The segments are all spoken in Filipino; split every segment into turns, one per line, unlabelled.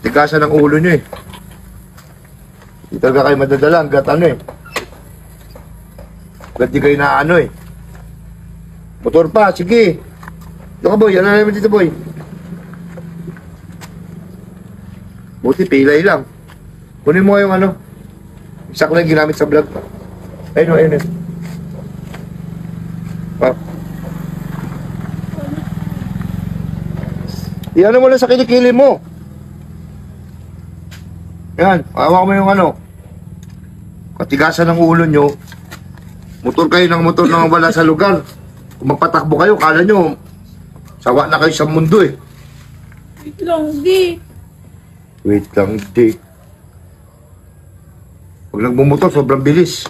Tikasan ng ulo nyo eh. Hindi talaga kayo madadala hanggat ano eh. Hanggat di kayo na ano eh. Motor pa, sige. Ito ka boy, ano naman dito boy? Buti pilay lang. Kunin mo yung ano. Isak lang ginamit sa vlog. Ayun o, ayun o. Iyan mo lang sa kilikili mo. Yan, hawak mo yung ano. Katigasan ng ulo nyo. Motor kayo ng motor na wala sa lugar. Kung magpatakbo kayo, kala nyo, sawa na kayo sa mundo eh.
Wait lang, di.
Wait lang, di. Pag nagmumotor, sobrang bilis.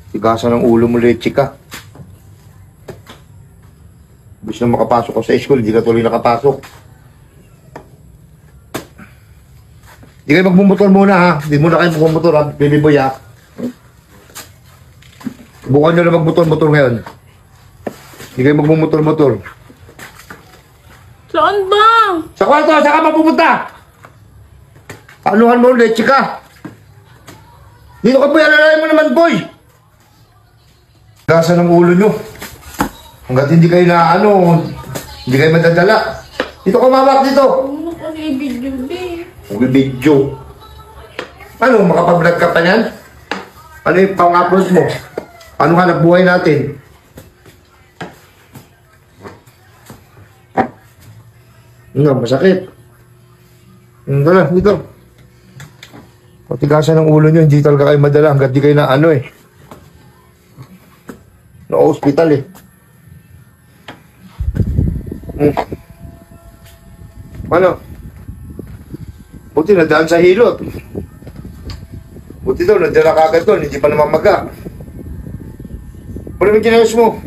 Tigasan ng ulo mo, leche ka. Gusto na makapasok ko sa school, hindi ka tuloy nakapasok. Hindi kayo magmumotor muna ha. Hindi muna kayo magmumotor ha, baby boy ha. Bukan nyo na magmotor-motor ngayon. Hindi kayo magmumotor-motor.
Saan ba?
Sa kwarto, saan ka mapupunta? Anuhan mo, leche ka. Dito ka boy, alalayan mo naman boy. Tigasan ng ulo nyo. Hanggat hindi kayo na ano, hindi kayo madadala. Dito ka mabak dito.
Ano ka video, di?
Mag-video. Ano, makapag-vlog ka pa yan? Ano yung pang-upload mo? Ano hanap buhay natin? Ano, masakit. Tara, dito. Patigasan ng ulo nyo, hindi talaga kayo madala hanggat di kayo na ano eh. Na-hospital eh. Ano? Buti nadaan sa hilot. Buti daw, nadala ka agad doon, hindi pa namamaga. Paano mo yung chinelas mo?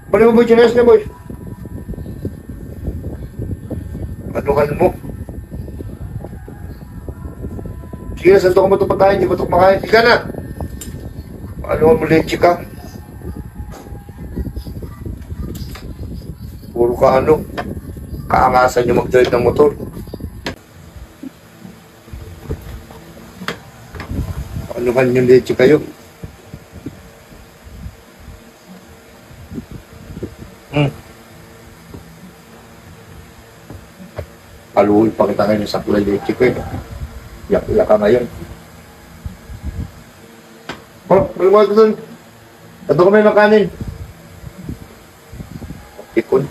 Paano mo yung chinelas niya, boy? Anuhan mo? Sige na, santo ka mo ito pagkain, hindi mo ito kumakain. Sige na! Anuhan mo, leche ka? Puro ka ano, kaangasan nyo mag-drive ng motor. Anuhan yung leche kayo. Paluhin pa kita ngayon sa kulay leche ko eh. Yak-yak ka ngayon. Oh, malimawag ko dun. Ito kami ng kanin. Ikon.